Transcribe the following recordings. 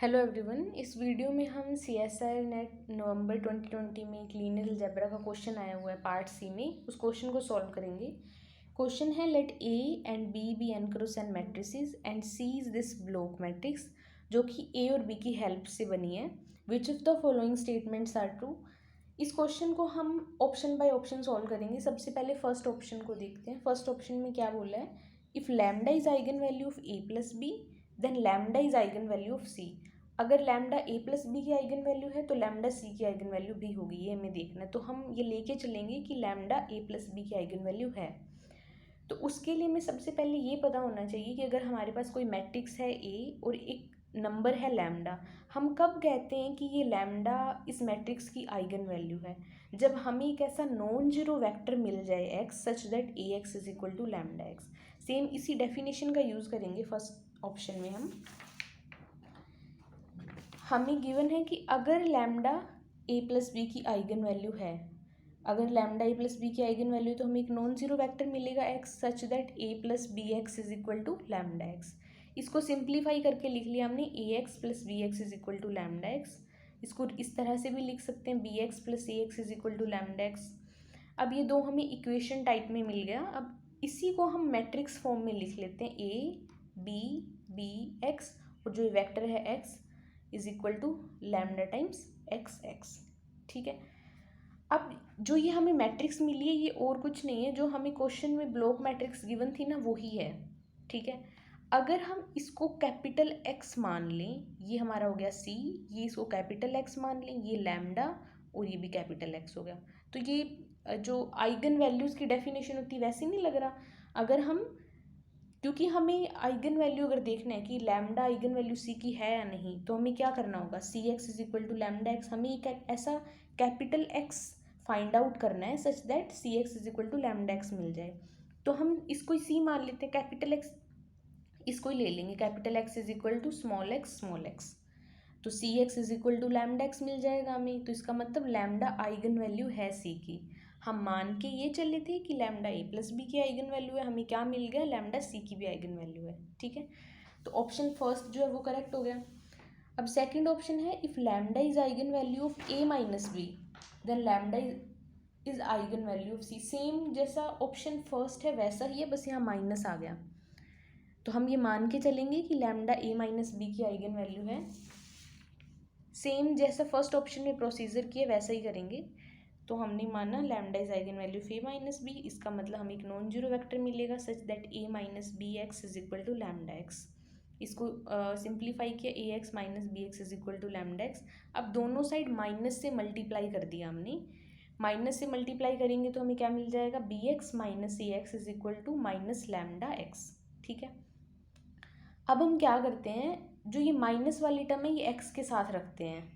Hello everyone. इस video में हम सी एस आई नेट नवंबर 2020 में एक लीनियर अलजेब्रा का क्वेश्चन आया हुआ है पार्ट सी में, उस क्वेश्चन को सॉल्व करेंगे। क्वेश्चन है let A and B n cross n matrices and C is this block matrix, जो कि ए और बी की हेल्प से बनी है। Which of the following statements are true. इस क्वेश्चन को हम ऑप्शन बाय ऑप्शन सॉल्व करेंगे। सबसे पहले फर्स्ट ऑप्शन को देखते हैं। फर्स्ट ऑप्शन में क्या बोला है, if lambda is eigen value of A plus B then lambda is eigen value of C. अगर लैम्डा ए प्लस बी की आइगन वैल्यू है तो लैम्डा सी की आइगन वैल्यू भी होगी, ये हमें देखना है। तो हम ये लेके चलेंगे कि लैम्डा ए प्लस बी की आइगन वैल्यू है। तो उसके लिए हमें सबसे पहले ये पता होना चाहिए कि अगर हमारे पास कोई मैट्रिक्स है ए और एक नंबर है लैम्डा, हम कब कहते हैं कि ये लैम्डा इस मैट्रिक्स की आइगन वैल्यू है, जब हमें एक ऐसा नॉन जीरो वेक्टर मिल जाए x such that A x is equal to lambda x. Same इसी डेफिनेशन का यूज़ करेंगे फर्स्ट ऑप्शन में। हमें गिवन है कि अगर लैम्डा ए प्लस बी की आइगन वैल्यू है, अगर लैम्डा ए प्लस बी की आइगन वैल्यू, तो हमें एक नॉन जीरो वेक्टर मिलेगा x such that A plus B x is equal to lambda x. इसको सिंप्लीफाई करके लिख लिया हमने, ए x plus B x is equal to lambda x. इसको इस तरह से भी लिख सकते हैं, B x plus A x is equal to lambda x. अब ये दो हमें इक्वेशन टाइप में मिल गया। अब इसी को हम मैट्रिक्स फॉर्म में लिख लेते हैं, ए बी एक्स और जो वेक्टर है x is equal to lambda times x x. ठीक है। अब जो ये हमें मैट्रिक्स मिली है ये और कुछ नहीं है, जो हमें क्वेश्चन में ब्लॉक मैट्रिक्स गिवन थी ना वही है। ठीक है। अगर हम इसको कैपिटल एक्स मान लें, ये हमारा हो गया सी, ये इसको कैपिटल एक्स मान लें, ये लैम्डा और ये भी कैपिटल एक्स हो गया, तो ये जो आइगन वैल्यूज़ की डेफिनेशन होती है वैसे नहीं लग रहा। अगर हम, क्योंकि हमें आइगन वैल्यू अगर देखना है कि लैम्डा आइगन वैल्यू सी की है या नहीं, तो हमें क्या करना होगा, C x is equal to lambda x. हमें एक ऐसा कैपिटल एक्स फाइंड आउट करना है such that C x is equal to lambda x मिल जाए। तो हम इसको सी मान लेते हैं, कैपिटल एक्स इसको ही ले लेंगे, capital x is equal to small x. तो C x is equal to lambda x मिल जाएगा हमें। तो इसका मतलब लैम्डा आइगन वैल्यू है सी की। हम मान के ये चले थे कि लैम्डा ए प्लस बी की आइगन वैल्यू है, हमें क्या मिल गया, लैम्डा सी की भी आइगन वैल्यू है। ठीक है। तो ऑप्शन फर्स्ट जो है वो करेक्ट हो गया। अब सेकंड ऑप्शन है, if lambda is eigen value of A minus B then lambda is eigen value of C. Same जैसा ऑप्शन फर्स्ट है वैसा ही है, बस यहाँ माइनस आ गया। तो हम ये मान के चलेंगे कि लैम्डा ए माइनस बी की आइगन वैल्यू है। सेम जैसा फर्स्ट ऑप्शन में प्रोसीजर किए वैसा ही करेंगे। तो हमने माना lambda is eigen value of A minus B, इसका मतलब हमें एक नॉन जीरो वेक्टर मिलेगा such that A minus B x is equal to lambda x. इसको सिंप्लीफाई किया, A x minus B x is equal to lambda x. अब दोनों side minus से मल्टीप्लाई कर दिया हमने। माइनस से मल्टीप्लाई करेंगे तो हमें क्या मिल जाएगा, B x minus A x is equal to minus lambda x. ठीक है। अब हम क्या करते हैं, जो ये माइनस वाली टर्म है ये एक्स के साथ रखते हैं।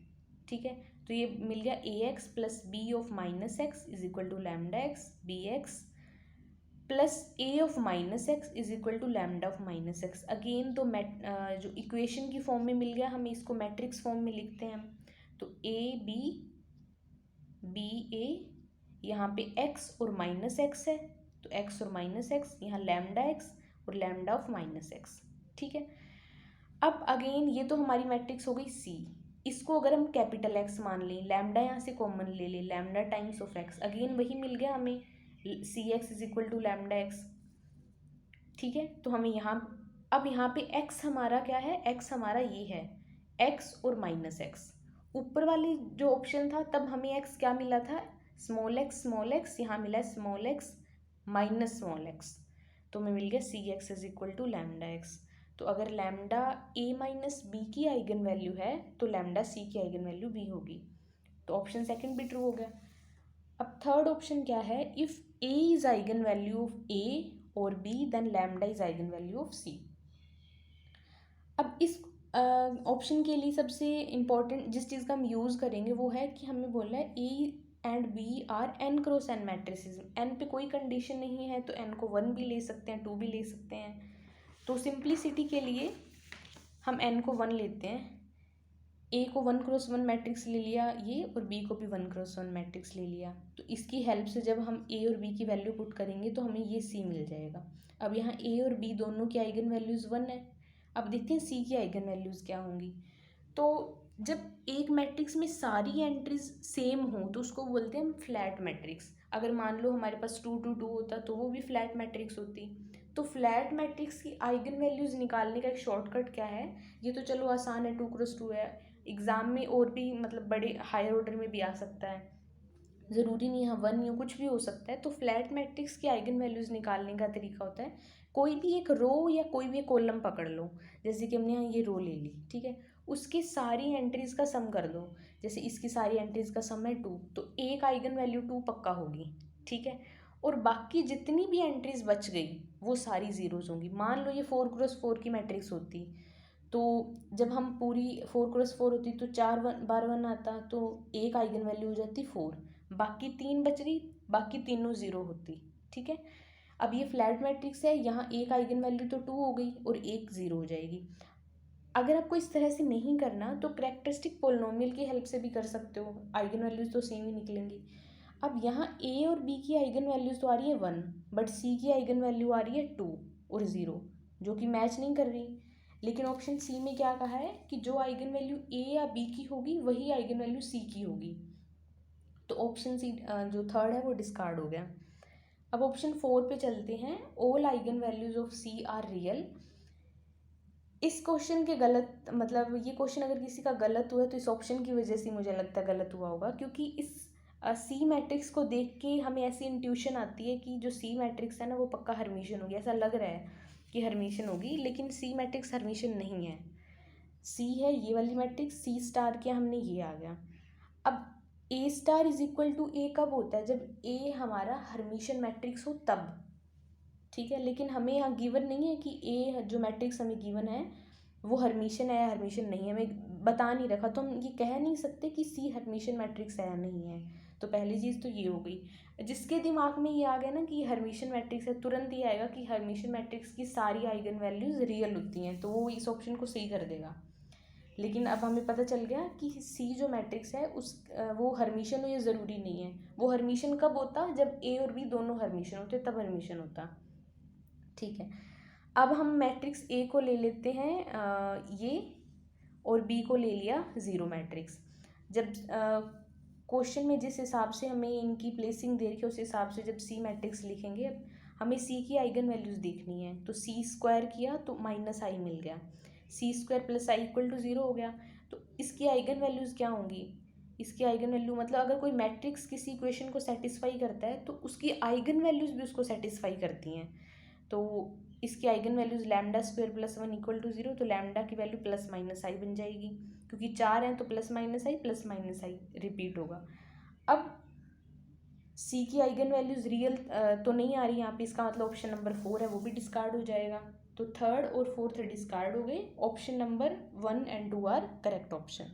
ठीक है। तो ये मिल गया A x plus B of minus x is equal to lambda x, B x plus A of minus x is equal to lambda of minus x. Again तो जो इक्वेशन की फॉर्म में मिल गया, हमें इसको मैट्रिक्स फॉर्म में लिखते हैं हम। तो ए बी ए, यहाँ पे एक्स और माइनस एक्स है, तो एक्स और माइनस एक्स, यहाँ लैम्डा एक्स और लैम्डा ऑफ माइनस एक्स। ठीक है। अब अगेन ये तो हमारी मैट्रिक्स हो गई सी। इसको अगर हम कैपिटल एक्स मान लें, लैम्डा यहाँ से कॉमन ले लें, lambda times of x, again वही मिल गया हमें, C x is equal to lambda x. ठीक है। तो हमें यहाँ, अब यहाँ पे एक्स हमारा क्या है, एक्स हमारा ये है, एक्स और माइनस एक्स। ऊपर वाली जो ऑप्शन था तब हमें एक्स क्या मिला था, स्मॉल एक्स, यहाँ मिला है small x minus small x. तो हमें मिल गया C x is equal to lambda x. तो अगर लैम्डा ए माइनस बी की आइगन वैल्यू है तो लैम्डा सी की आइगन वैल्यू भी होगी। तो ऑप्शन सेकंड भी ट्रू हो गया। अब थर्ड ऑप्शन क्या है, if A is eigen value of A और B then lambda is eigen value of C. अब इस ऑप्शन के लिए सबसे इम्पॉर्टेंट जिस चीज़ का हम यूज़ करेंगे वो है कि हमें बोला है A and B are n cross n matrices. N पे कोई कंडीशन नहीं है, तो एन को 1 भी ले सकते हैं, 2 भी ले सकते हैं। तो सिंप्लिसिटी के लिए हम एन को 1 लेते हैं, ए को 1 क्रॉस 1 मैट्रिक्स ले लिया ये, और बी को भी 1 क्रॉस 1 मैट्रिक्स ले लिया। तो इसकी हेल्प से जब हम ए और बी की वैल्यू पुट करेंगे तो हमें ये सी मिल जाएगा। अब यहाँ ए और बी दोनों की आइगन वैल्यूज़ 1 है। अब देखते हैं सी की आइगन वैल्यूज़ क्या होंगी। तो जब एक मैट्रिक्स में सारी एंट्रीज सेम हो तो उसको बोलते हैं हम फ्लैट मैट्रिक्स। अगर मान लो हमारे पास 2 2 2 होता तो वो भी फ्लैट मैट्रिक्स होती। तो फ्लैट मैट्रिक्स की आइगन वैल्यूज निकालने का एक शॉर्टकट क्या है, ये तो चलो आसान है, 2x2 है। एग्जाम में और भी मतलब बड़े हायर ऑर्डर में भी आ सकता है, ज़रूरी नहीं है 1 या कुछ भी हो सकता है। तो फ्लैट मैट्रिक्स की आइगन वैल्यूज़ निकालने का तरीका होता है, कोई भी एक रो या कोई भी एक कॉलम पकड़ लो, जैसे कि हमने यहाँ ये रो ले ली, ठीक है, उसकी सारी एंट्रीज़ का सम कर दो। जैसे इसकी सारी एंट्रीज़ का सम है 2, तो एक आइगन वैल्यू 2 पक्का होगी, ठीक है। और बाकी जितनी भी एंट्रीज़ बच गई वो सारी ज़ीरोज़ होंगी। मान लो ये 4x4 की मैट्रिक्स होती, तो जब हम पूरी 4x4 होती तो 4 बार 1 आता, तो एक आइगन वैल्यू हो जाती 4, बाकी 3 बच गई, बाकी तीनों ज़ीरो होती, ठीक है। अब ये फ्लैट मैट्रिक्स है, यहाँ एक आइगन वैल्यू तो 2 हो गई और एक ज़ीरो हो जाएगी। अगर आपको इस तरह से नहीं करना तो कैरेक्टरिस्टिक पोलिनोमियल की हेल्प से भी कर सकते हो, आइगन वैल्यूज़ तो सेम ही निकलेंगी। अब यहाँ ए और बी की आइगन वैल्यूज़ तो आ रही है 1, बट सी की आइगन वैल्यू आ रही है 2 और 0, जो कि मैच नहीं कर रही। लेकिन ऑप्शन सी में क्या कहा है कि जो आइगन वैल्यू ए या बी की होगी वही आइगन वैल्यू सी की होगी, तो ऑप्शन सी जो थर्ड है वो डिस्कार्ड हो गया। अब ऑप्शन 4 पे चलते हैं, all eigenvalues of C are real. इस क्वेश्चन के गलत मतलब ये क्वेश्चन अगर किसी का गलत हुआ है तो इस ऑप्शन की वजह से मुझे लगता है गलत हुआ होगा, क्योंकि इस सी मैट्रिक्स को देख के हमें ऐसी इंट्यूशन आती है कि जो सी मैट्रिक्स है ना वो पक्का हर्मिशन होगी, ऐसा लग रहा है कि हर्मिशन होगी, लेकिन सी मैट्रिक्स हर्मिशन नहीं है। सी है ये वाली मैट्रिक्स, सी स्टार किया हमने, ये आ गया। अब ए स्टार इज इक्वल टू ए कब होता है, जब ए हमारा हर्मिशन मैट्रिक्स हो तब, ठीक है। लेकिन हमें यहाँ गिवन नहीं है कि ए जो मैट्रिक्स हमें गिवन है वो हर्मिशन है या हर्मिशन नहीं है, हमें बता नहीं रखा, तो हम ये कह नहीं सकते कि सी हर्मिशन मैट्रिक्स है या नहीं है। तो पहली चीज़ तो ये हो गई। जिसके दिमाग में ये आ गया ना कि हर्मिशन मैट्रिक्स है, तुरंत ये आएगा कि हर्मिशन मैट्रिक्स की सारी आइगन वैल्यूज़ रियल होती हैं, तो वो इस ऑप्शन को सही कर देगा। लेकिन अब हमें पता चल गया कि सी जो मैट्रिक्स है उस वो हर्मिशन हो, ये ज़रूरी नहीं है। वो हर्मिशन कब होता, जब ए और बी दोनों हर्मिशन होते तब हर्मिशन होता, ठीक है। अब हम मैट्रिक्स ए को ले लेते हैं ये, और बी को ले लिया ज़ीरो मैट्रिक्स। जब क्वेश्चन में जिस हिसाब से हमें इनकी प्लेसिंग दे रखी है उस हिसाब से जब सी मैट्रिक्स लिखेंगे, अब हमें सी की आइगन वैल्यूज़ देखनी है, तो सी स्क्वायर किया तो माइनस आई मिल गया, C square plus I equal to 0 हो गया। तो इसकी आइगन वैल्यूज़ क्या होंगी, इसकी आइगन वैल्यू मतलब अगर कोई मैट्रिक्स किसी इक्वेशन को सेटिस्फाई करता है तो उसकी आइगन वैल्यूज़ भी उसको सेटिस्फाई करती हैं। तो इसकी eigenvalues lambda square plus 1 equal to 0, तो लैम्डा की वैल्यू प्लस माइनस आई बन जाएगी, क्योंकि 4 हैं तो प्लस माइनस आई रिपीट होगा। अब सी की आइगन वैल्यूज़ रियल तो नहीं आ रही यहाँ पे, इसका मतलब ऑप्शन नंबर 4 है वो भी डिस्कार्ड हो जाएगा। तो थर्ड और फोर्थ डिस्कार्ड हो गए, option number 1 and 2 are correct option.